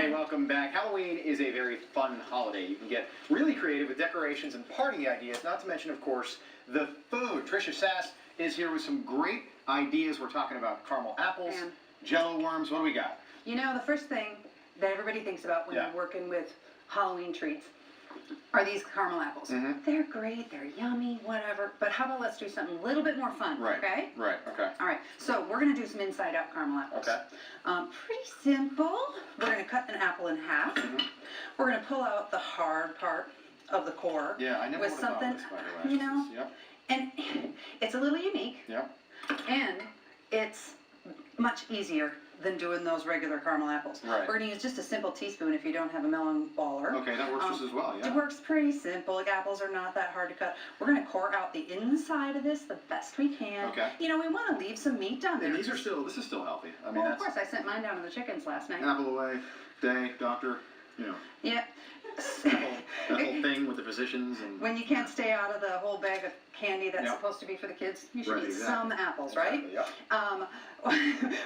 Hey, welcome back. Halloween is a very fun holiday. You can get really creative with decorations and party ideas, not to mention, of course, the food. Tricia Szasz is here with some great ideas. We're talking about caramel apples, jello worms. What do we got? You know, the first thing that everybody thinks about when they're working with Halloween treats are these caramel apples. They're great, they're yummy, whatever, but how about let's do something a little bit more fun, okay? Right, okay. All right, so we're going to do some inside-out caramel apples. Okay. Pretty simple. We're going to cut an apple in half. We're going to pull out the hard part of the core. Yeah, I never with would have something, thought of this, by the way. you know, and it's a little unique. And it's much easier than doing those regular caramel apples. Right. We're going to use just a simple teaspoon if you don't have a melon baller. Okay, that works just as well, It works pretty simple. Like, apples are not that hard to cut. We're going to core out the inside of this the best we can. Okay. You know, we want to leave some meat down there. And these are still, this is still healthy. I mean, well, of course, I sent mine down to the chickens last night. Apple away, day, doctor, you know. Yeah. That whole thing with the physicians and... When you can't stay out of the whole bag of candy that's supposed to be for the kids, you should eat some apples, right?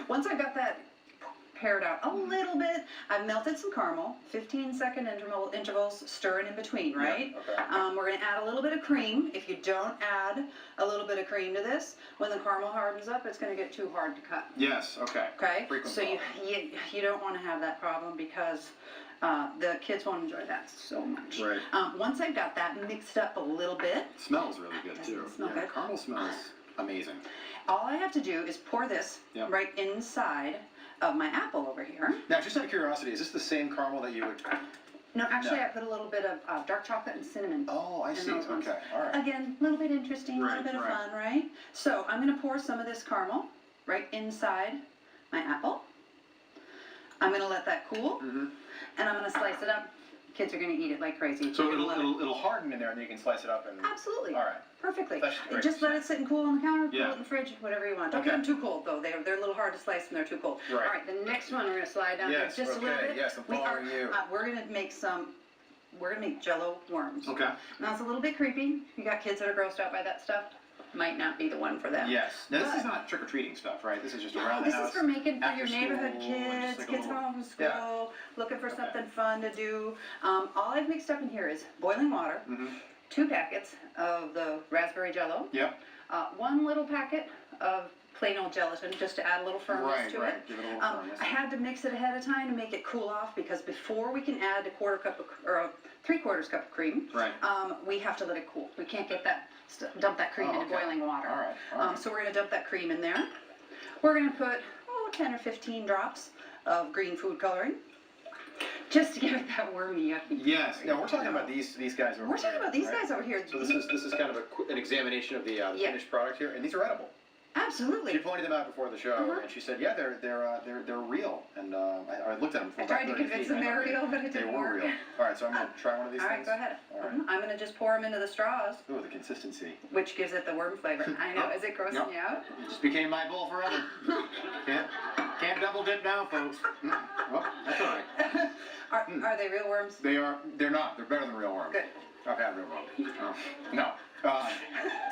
Once I got that paired out a little bit, I've melted some caramel, 15-second intervals, stirring in between, right? We're going to add a little bit of cream. If you don't add a little bit of cream to this, when the caramel hardens up, it's going to get too hard to cut. Yes, okay. Okay? So you don't want to have that problem because the kids won't enjoy that so much. Right. Once I've got that mixed up a little bit. It smells really good too. Smell good. Caramel smells amazing. All I have to do is pour this right inside of my apple over here. Now, just out of curiosity, is this the same caramel that you would... No, actually, I put a little bit of dark chocolate and cinnamon. Oh, I see. Okay, all right. Again, a little bit interesting, a little bit of fun, right? So I'm going to pour some of this caramel right inside my apple. I'm going to let that cool, and I'm going to slice it up. Kids are going to eat it like crazy. So it'll harden in there, and then you can slice it up and... Absolutely. All right. Perfectly. Just let it sit and cool on the counter, cool it in the fridge, whatever you want. Don't get them too cold, though. They're a little hard to slice when they're too cold. Right. All right, the next one we're going to slide down there just a little bit. Yes, I'm following you. We're going to make jello worms. Okay. Now, it's a little bit creepy. You got kids that are grossed out by that stuff. Might not be the one for them. Yes. Now, this is not trick-or-treating stuff, right? This is just around the house. This is for making for your neighborhood kids, kids going home from school, looking for something fun to do. All I've mixed up in here is boiling water, 2 packets of the raspberry jello, 1 little packet of plain old gelatin, just to add a little firmness to it. Give it a little firmness. I had to mix it ahead of time to make it cool off because before we can add a 1/4 cup or a 3/4 cup of cream, we have to let it cool. We can't get that, dump that cream into boiling water. All right. So we're going to dump that cream in there. We're going to put 10 or 15 drops of green food coloring, just to give it that wormy, yucky. Yes. Now we're talking about these guys over here. We're talking about these guys over here. So this is kind of an examination of the finished product here, and these are edible. Absolutely. She pointed them out before the show, and she said, "Yeah, they're real." And I looked at them. I tried to convince them they're real, but it didn't work. They were real. All right, so I'm going to try one of these things. All right, go ahead. All right. I'm going to just pour them into the straws. Ooh, the consistency. Which gives it the worm flavor. I know. Is it grossing you out? It just became my bowl forever. Can't double dip now, folks. Well, that's all right. Are they real worms? They're not. They're better than real worms. Good. I've had real worms. No.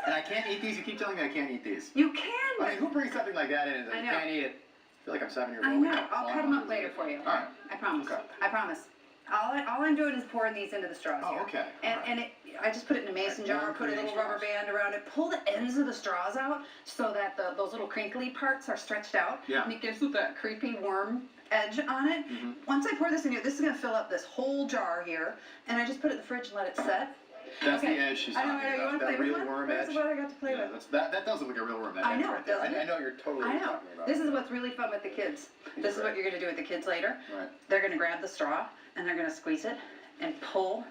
And I can't eat these. You keep telling me I can't eat these. You can. I mean, who brings something like that in and I can't eat it? I feel like I'm 7 years old. I know. I'll cut them up later for you. All right. I promise. Okay. I promise. All I'm doing is pouring these into the straws here. Okay. And I just put it in a mason jar, put a little rubber band around it, pull the ends of the straws out so that those little crinkly parts are stretched out. Yeah. And it gives it that creepy worm edge on it. Once I pour this in here, this is going to fill up this whole jar here, and I just put it in the fridge and let it set. That's the edge she's talking about. You want to play with real worm edge? That's what I got to play with. That does look like a real worm edge. I know, right there. doesn't it? I know you're totally talking about. This is what's really fun with the kids. This is what you're going to do with the kids later. Right. They're going to grab the straw, and they're going to squeeze it and pull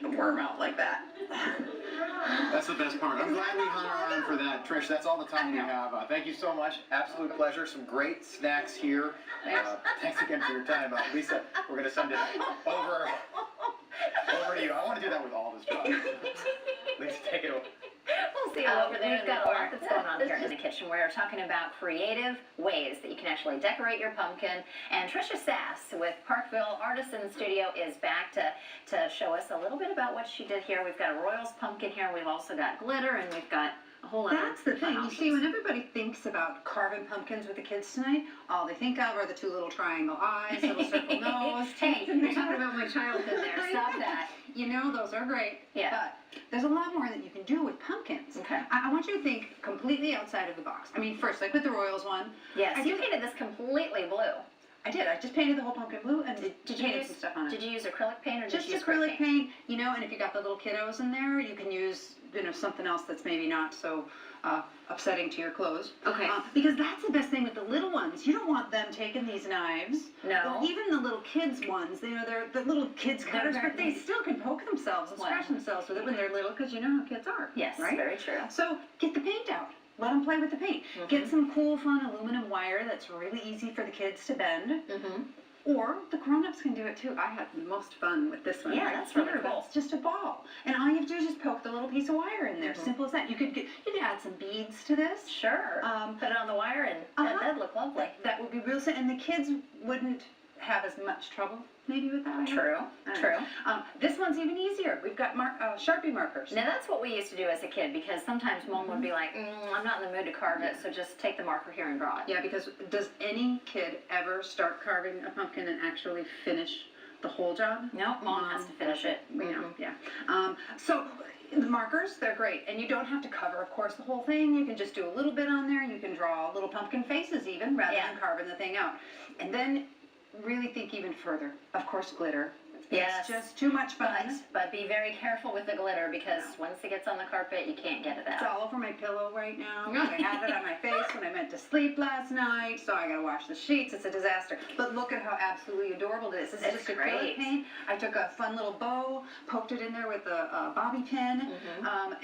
the worm out like that. That's the best part. I'm glad we hung around for that, Trish. That's all the time we have. Thank you so much. Absolute pleasure. Some great snacks here. Thanks again for your time. Lisa, we're going to send it over to you. I want to do that with all this stuff. Lisa, take it away. We'll see over there. We've got a lot that's going on here in the kitchen. We're talking about creative ways that you can actually decorate your pumpkin. And Tricia Szasz with Parkville Artisan Studio is back to show us a little bit about what she did here. We've got a Royals pumpkin here. We've also got glitter, and we've got a whole lot of That's the thing. You see, when everybody thinks nice about carving pumpkins with the kids tonight, all they think of are the two little triangle eyes, little circle nose. Hey, you're talking about my childhood there. Stop that. You know, those are great. Yeah. But there's a lot more that you can do with pumpkins. Okay. I want you to think completely outside of the box. I mean, first, like with the Royals one. Yes, you painted this completely blue. I did. I just painted the whole pumpkin blue and Did you painted use some stuff on it. Did you use acrylic paint or Just did you use acrylic paint, you know, and if you got the little kiddos in there, you can use, you know, something else that's maybe not so upsetting to your clothes. Okay. Because that's the best thing with the little ones. You don't want them taking these knives. No. Or even the little kids ones, you know, they're the little kids cutters, but they still can poke themselves and scratch themselves with it when they're little, because you know how kids are. Yes, right? very true. So get the paint out. Let them play with the paint. Get some cool, fun aluminum wire that's really easy for the kids to bend. Or the grown-ups can do it too. I had the most fun with this one. Yeah, right that's really here. cool. It's just a ball. And all you have to do is just poke the little piece of wire in there. Simple as that. You could add some beads to this. Sure. Put it on the wire and that'd look lovely. That would be real simple. And the kids wouldn't have as much trouble maybe with that. True. True. This one's even easier. We've got Sharpie markers. Now that's what we used to do as a kid because sometimes Mom would be like, I'm not in the mood to carve it, so just take the marker here and draw it. Yeah, because does any kid ever start carving a pumpkin and actually finish the whole job? No, Mom has to finish it. You know, yeah. So the markers, they're great. And you don't have to cover, of course, the whole thing. You can just do a little bit on there. You can draw little pumpkin faces even rather than carving the thing out. And then really think even further. Of course, glitter. Yes. It's just too much fun. But be very careful with the glitter because once it gets on the carpet, you can't get it out. It's all over my pillow right now. I have it on my face when I meant to sleep last night, so I gotta wash the sheets. It's a disaster. But look at how absolutely adorable it is. This is just acrylic paint. I took a fun little bow, poked it in there with a bobby pin,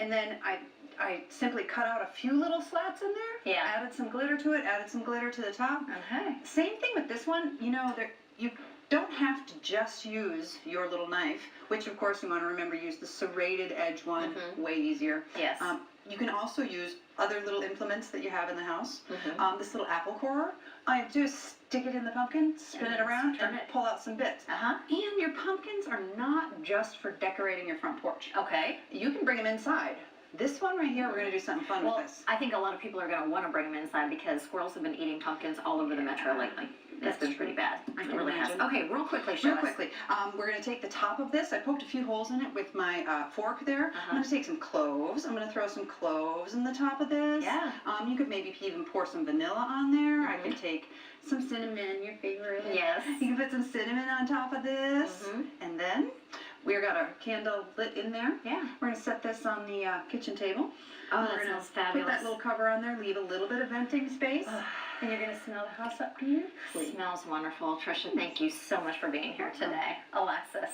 and then I simply cut out a few little slats in there, added some glitter to it, added some glitter to the top. Okay. Same thing with this one, you know, you don't have to just use your little knife, which of course you want to remember use the serrated edge one, way easier. Yes. You can also use other little implements that you have in the house. This little apple corer, I just stick it in the pumpkin, spin it around, and pull out some bits. And your pumpkins are not just for decorating your front porch. Okay. You can bring them inside. This one right here, we're going to do something fun with this. I think a lot of people are going to want to bring them inside because squirrels have been eating pumpkins all over the metro lately. It's been pretty bad. I It can really has. imagine. Okay, real quickly, Real quickly, we're going to take the top of this. I poked a few holes in it with my fork there. I'm going to take some cloves. I'm going to throw some cloves in the top of this. Yeah. You could maybe even pour some vanilla on there. I could take some cinnamon, your favorite. Yes. You can put some cinnamon on top of this. And then we've got our candle lit in there. Yeah. We're going to set this on the kitchen table. Oh, We're that gonna smells fabulous. Put that little cover on there, leave a little bit of venting space, and you're going to smell the house up beautifully. Smells wonderful. Tricia, thank you so much for being here today. Alexis.